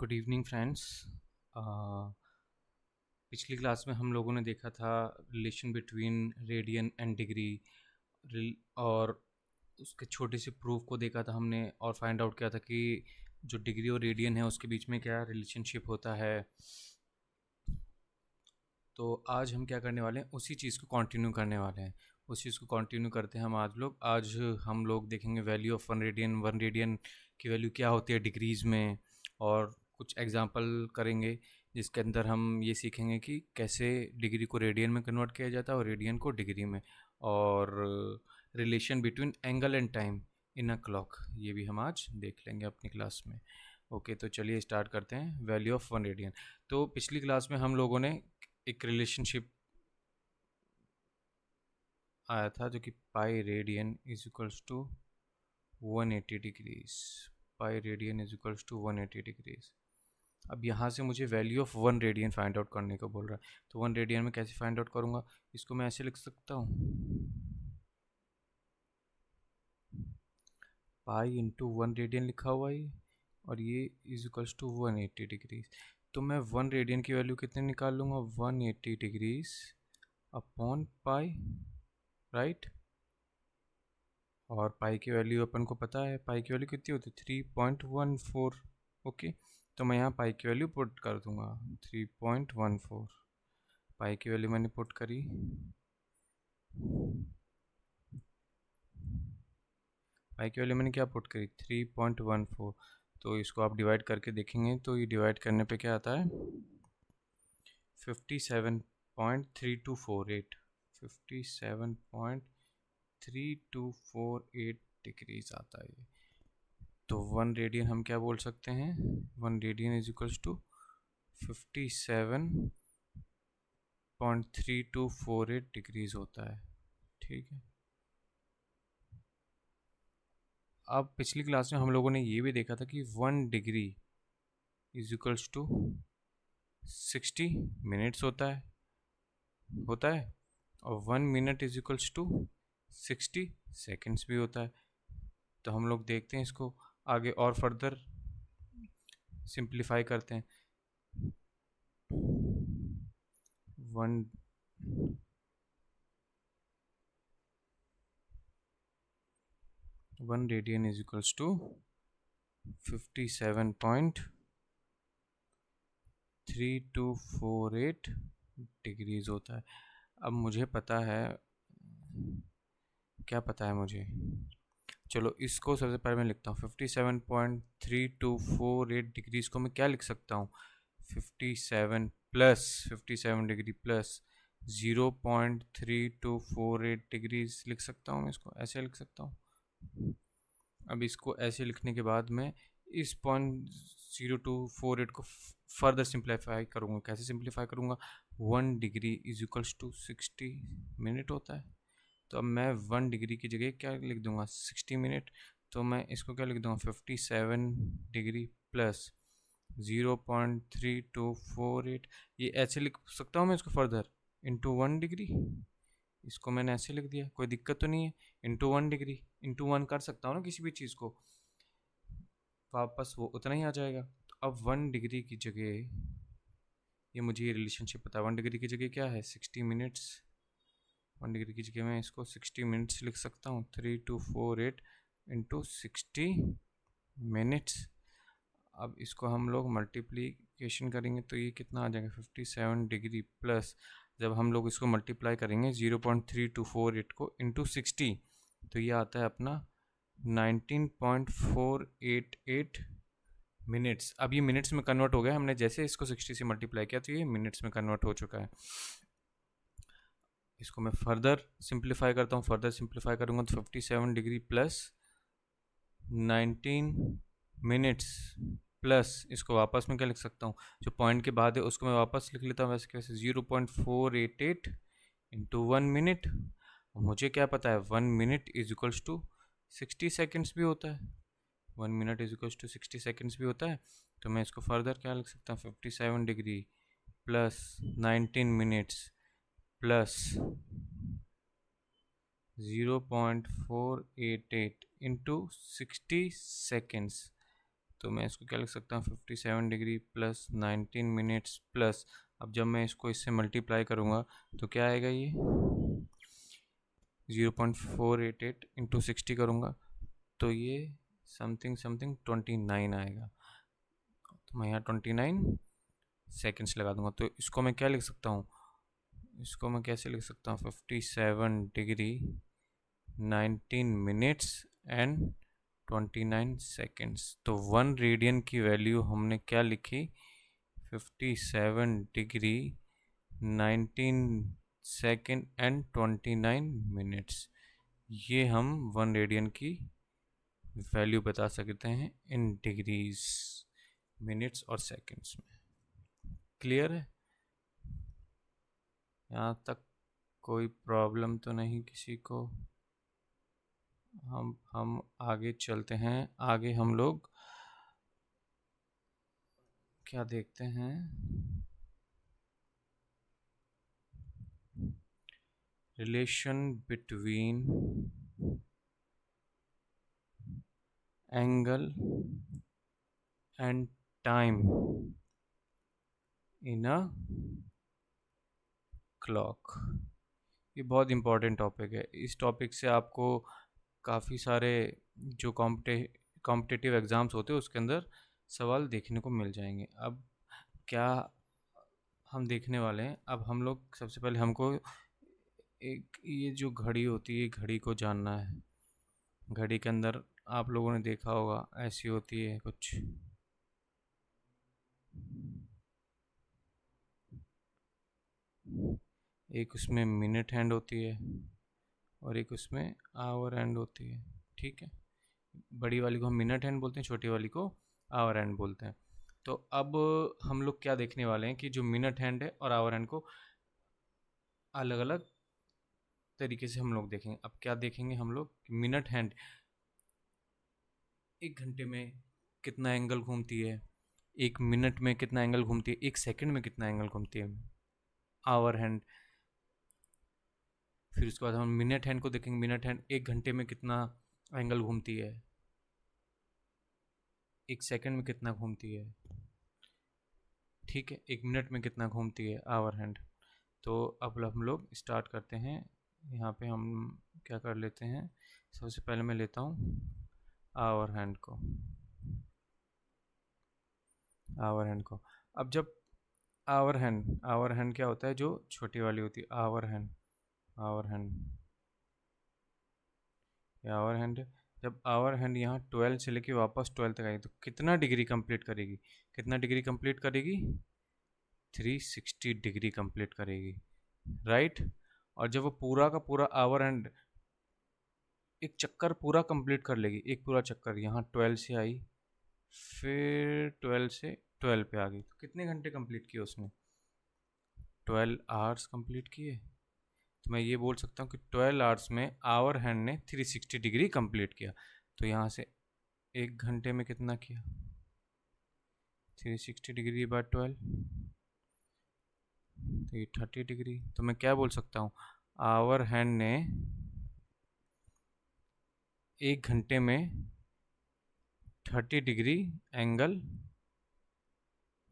Good evening friends. पिछली class में हम लोगों ने देखा था relation between radian and degree और उसके छोटे से प्रूफ को देखा था हमने और फाइंड आउट किया था कि जो डिग्री और रेडियन है उसके बीच में क्या रिलेशनशिप होता है। तो आज हम क्या करने वाले हैं, उसी चीज़ को कंटिन्यू करने वाले हैं। उस चीज़ को कंटिन्यू करते हैं आज हम लोग देखेंगे वैल्यू ऑफ वन रेडियन की वैल्यू क्या होती है डिग्रीज़ में, और कुछ एग्जांपल करेंगे जिसके अंदर हम ये सीखेंगे कि कैसे डिग्री को रेडियन में कन्वर्ट किया जाता है और रेडियन को डिग्री में, और relation between angle and time in a clock, ये भी हम आज देख लेंगे अपनी क्लास में। ओके, तो चलिए स्टार्ट करते हैं वैल्यू ऑफ वन रेडियन। तो पिछली क्लास में हम लोगों ने एक रिलेशनशिप आया था जो कि pi radian is equals to 180 degrees. Pi radian is equals to 180 degrees. अब यहाँ से मुझे value of one radian find out करने को बोल रहा है, तो वन रेडियन में कैसे फाइंड आउट करूँगा? इसको मैं ऐसे लिख सकता हूँ, पाई इंटू वन रेडियन लिखा हुआ है और ये इज इक्वल्स टू 180 डिग्रीज। तो मैं वन रेडियन की वैल्यू कितने निकाल लूँगा? 180 डिग्रीज अपॉन पाई, राइट। और पाई की वैल्यू अपन को पता है, पाई की वैल्यू कितनी होती है? 3.14। ओके, तो मैं यहाँ पाई की वैल्यू पुट कर दूंगा 3.14। पाई की वैल्यू मैंने पुट करी, पाई की वैल्यू मैंने क्या पुट करी? 3.14। तो इसको आप डिवाइड करके देखेंगे तो ये डिवाइड करने पे क्या आता है? 57.3248। 57.3248 डिग्रीज आता है ये। तो वन रेडियन हम क्या बोल सकते हैं? One radian is equals to 57.3248 degrees होता है, ठीक है। अब पिछली क्लास में हम लोगों ने ये भी देखा था कि 1 degree is equals to 60 minutes होता है और 1 minute is equals to 60 seconds भी होता है। तो हम लोग देखते हैं इसको आगे और फर्दर सिंप्लीफाई करते हैं। One one radian is equals to 57.3248 degrees होता है। अब मुझे पता है, क्या पता है मुझे? चलो इसको सबसे पहले मैं लिखता हूँ। 57.3248 डिग्रीज को मैं क्या लिख सकता हूँ? 57 डिग्री प्लस 0.3248 डिग्रीज लिख सकता हूँ। मैं इसको ऐसे लिख सकता हूँ। अब इसको ऐसे लिखने के बाद मैं इस 0.0248 को फर्दर सिंप्लीफाई करूँगा। कैसे सिंप्लीफाई करूँगा? 1 degree is equals to 60 minute होता है। तो अब मैं 1 डिग्री की जगह क्या लिख दूंगा? 60 मिनट। तो मैं इसको क्या लिख दूंगा? 57 डिग्री प्लस 0.3248। ये ऐसे लिख सकता हूँ मैं इसको फर्दर, इंटू 1 डिग्री। इसको मैंने ऐसे लिख दिया, कोई दिक्कत तो नहीं है। इंटू 1 डिग्री, इंटू 1 कर सकता हूँ ना किसी भी चीज़ को, वापस वो उतना ही आ जाएगा। तो अब 1 डिग्री की जगह, ये मुझे ये रिलेशनशिप पता है, 1 डिग्री की जगह क्या है? 60 मिनट्स। 1 डिग्री की जगह मैं इसको 60 मिनट्स लिख सकता हूँ। 3248 इंटू 60 मिनट्स। अब इसको हम लोग मल्टीप्लीकेशन करेंगे तो ये कितना आ जाएगा? 57 डिग्री प्लस, जब हम लोग इसको मल्टीप्लाई करेंगे 0.3248 को इंटू 60, तो ये आता है अपना 19.488 मिनट्स। अब ये मिनट्स में कन्वर्ट हो गया, हमने जैसे इसको 60 से मल्टीप्लाई किया तो ये मिनट्स में कन्वर्ट हो चुका है। इसको मैं फर्दर सिंप्लीफाई करता हूँ। फर्दर सिंप्लीफाई करूँगा तो 57 डिग्री प्लस 19 मिनट्स प्लस, इसको वापस में क्या लिख सकता हूँ? जो पॉइंट के बाद है उसको मैं वापस लिख लेता हूँ वैसे कैसे, 0.488 इंटू 1 मिनट। मुझे क्या पता है? 1 minute is equals to 60 seconds भी होता है। 1 minute is equals to 60 seconds भी होता है। तो मैं इसको फर्दर क्या लिख सकता हूँ? 57 degree plus 19 minutes plus 0.488 into 60 seconds. तो मैं इसको क्या लिख सकता हूँ, 57 डिग्री प्लस 19 मिनट्स प्लस, अब जब मैं इसको इससे मल्टीप्लाई करूँगा तो क्या आएगा, ये 0.488 इंटू 60 करूँगा तो ये समथिंग समथिंग 29 आएगा। तो मैं यहाँ 29 सेकेंड्स लगा दूंगा। तो इसको मैं क्या लिख सकता हूँ, इसको मैं कैसे लिख सकता हूँ, 57 डिग्री 19 मिनट्स एंड 29 सेकेंड्स। तो 1 रेडियन की वैल्यू हमने क्या लिखी, 57 डिग्री 19 सेकेंड एंड 29 मिनट्स। ये हम 1 रेडियन की वैल्यू बता सकते हैं इन डिग्रीज, मिनट्स और सेकेंड्स में। क्लियर है? यहाँ तक कोई प्रॉब्लम तो नहीं किसी को? हम आगे चलते हैं। आगे हम लोग क्या देखते हैं, relation between angle and time in a clock. ये बहुत इम्पोर्टेंट टॉपिक है। इस टॉपिक से आपको काफ़ी सारे जो कॉम्पिटिटिव एग्ज़ाम्स होते हैं उसके अंदर सवाल देखने को मिल जाएंगे। अब क्या हम देखने वाले हैं, अब हम लोग सबसे पहले हमको एक ये जो घड़ी होती है, घड़ी को जानना है। घड़ी के अंदर आप लोगों ने देखा होगा ऐसी होती है कुछ, एक उसमें मिनट हैंड होती है और एक उसमें आवर हैंड होती है। ठीक है, बड़ी वाली को हम मिनट हैंड बोलते हैं, छोटी वाली को आवर हैंड बोलते हैं। तो अब हम लोग क्या देखने वाले हैं कि जो मिनट हैंड है और आवर हैंड को अलग अलग तरीके से हम लोग देखेंगे। अब क्या देखेंगे हम लोग, मिनट हैंड 1 घंटे में कितना एंगल घूमती है, 1 मिनट में कितना एंगल घूमती है, 1 सेकंड में कितना एंगल घूमती है आवर हैंड। फिर उसके बाद हम मिनट हैंड को देखेंगे, मिनट हैंड 1 घंटे में कितना एंगल घूमती है, 1 सेकंड में कितना घूमती है, ठीक है, 1 मिनट में कितना घूमती है आवर हैंड। तो अब हम लोग स्टार्ट करते हैं। यहाँ पे हम क्या कर लेते हैं, सबसे पहले मैं लेता हूँ आवर हैंड को, आवर हैंड को। अब जब आवर हैंड क्या होता है, जो छोटी वाली होती है hour hand, hour hand, hour hand. जब आवर हैंड यहाँ 12 से लेके वापस 12 तक आएगी तो कितना डिग्री कंप्लीट करेगी, कितना डिग्री कंप्लीट करेगी, 360 डिग्री कंप्लीट करेगी, राइट। और जब वो पूरा का पूरा आवर हैंड एक चक्कर पूरा कंप्लीट कर लेगी, एक पूरा चक्कर, यहाँ 12 से आई, फिर 12 से 12 पे आ गई, तो कितने घंटे कंप्लीट किए उसने, 12 आवर्स कंप्लीट किए। तो मैं ये बोल सकता हूँ कि 12 आवर्स में आवर हैंड ने 360 डिग्री कंप्लीट किया। तो यहाँ से 1 घंटे में कितना किया, 360 डिग्री बाय 12, तो ये 30 डिग्री। तो मैं क्या बोल सकता हूँ, आवर हैंड ने 1 घंटे में 30 डिग्री एंगल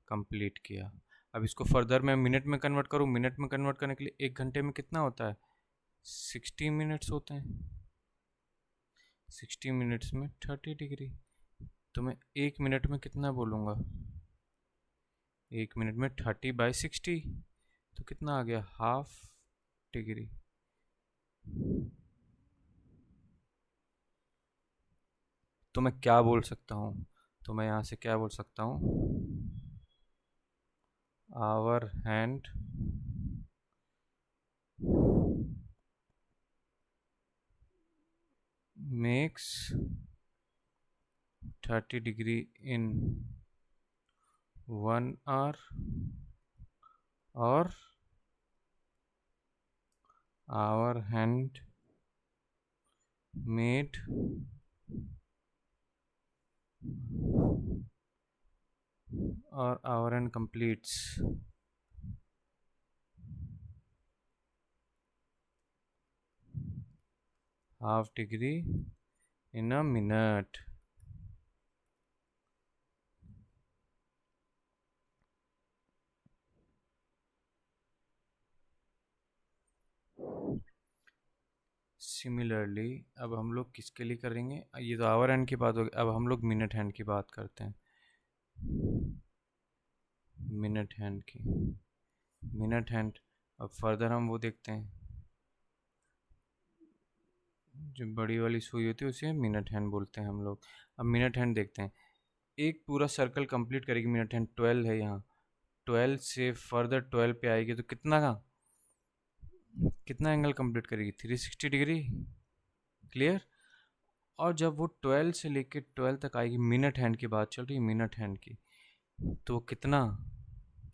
कंप्लीट किया। अब इसको फर्दर मैं मिनट में कन्वर्ट करूँ, मिनट में कन्वर्ट करने के लिए 1 घंटे में कितना होता है, 60 मिनट्स होते हैं, 60 मिनट्स में 30 डिग्री। तो मैं 1 मिनट में कितना बोलूँगा, 1 मिनट में 30/60, तो कितना आ गया, हाफ डिग्री। तो मैं क्या बोल सकता हूँ, तो मैं यहाँ से क्या बोल सकता हूँ, hour hand makes 30 degree in 1 hour और आवर हैंड मेड और hour hand completes half degree in a minute। Similarly अब हम लोग किसके लिए करेंगे, ये तो आवर हैंड की बात होगी, अब हम लोग मिनट हैंड की बात करते हैं। मिनट हैंड की, मिनट हैंड, अब फर्दर हम वो देखते हैं, जो बड़ी वाली सुई होती है उसे मिनट हैंड बोलते हैं हम लोग। अब मिनट हैंड देखते हैं, एक पूरा सर्कल कंप्लीट करेगी मिनट हैंड, 12 है यहाँ, 12 से फर्दर 12 पे आएगी तो कितना का, कितना एंगल कंप्लीट करेगी, 360 डिग्री। क्लियर। और जब वो 12 से लेके 12 तक आएगी, मिनट हैंड की बात चल रही है, मिनट हैंड की, तो वो कितना,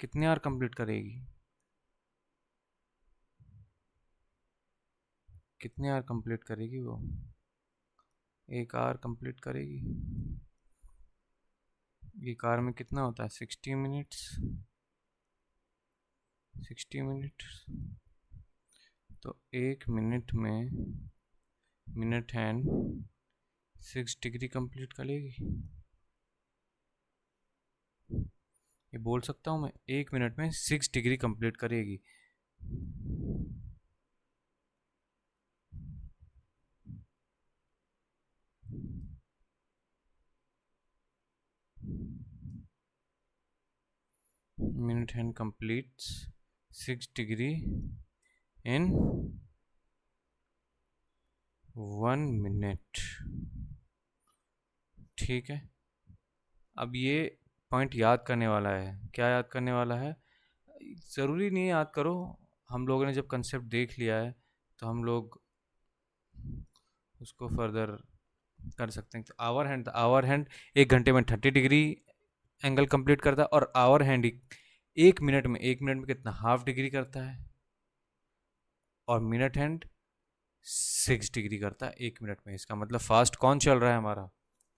कितने आवर कंप्लीट करेगी, कितने आवर कंप्लीट करेगी वो, 1 आवर कंप्लीट करेगी। एक आवर में कितना होता है, 60 मिनट्स, 60 मिनट्स। तो 1 मिनट में मिनट हैंड 6 डिग्री कंप्लीट करेगी। ये बोल सकता हूँ मैं, 1 मिनट में 6 डिग्री कंप्लीट करेगी। Minute hand completes 6 degree in 1 minute. ठीक है। अब ये पॉइंट याद करने वाला है, क्या याद करने वाला है, ज़रूरी नहीं है याद करो, हम लोगों ने जब कंसेप्ट देख लिया है तो हम लोग उसको फर्दर कर सकते हैं। तो आवर हैंड 1 घंटे में 30 डिग्री एंगल कंप्लीट करता है, और आवर हैंड 1 मिनट में, 1 मिनट में कितना, हाफ डिग्री करता है। और मिनट हैंड 6 डिग्री करता है 1 मिनट में। इसका मतलब फास्ट कौन चल रहा है हमारा,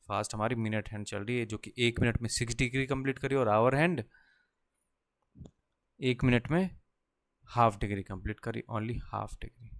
फास्ट हमारी मिनट हैंड चल रही है, जो कि 1 मिनट में 6 डिग्री कंप्लीट करी, और आवर हैंड 1 मिनट में हाफ डिग्री कंप्लीट करी, ओनली हाफ डिग्री।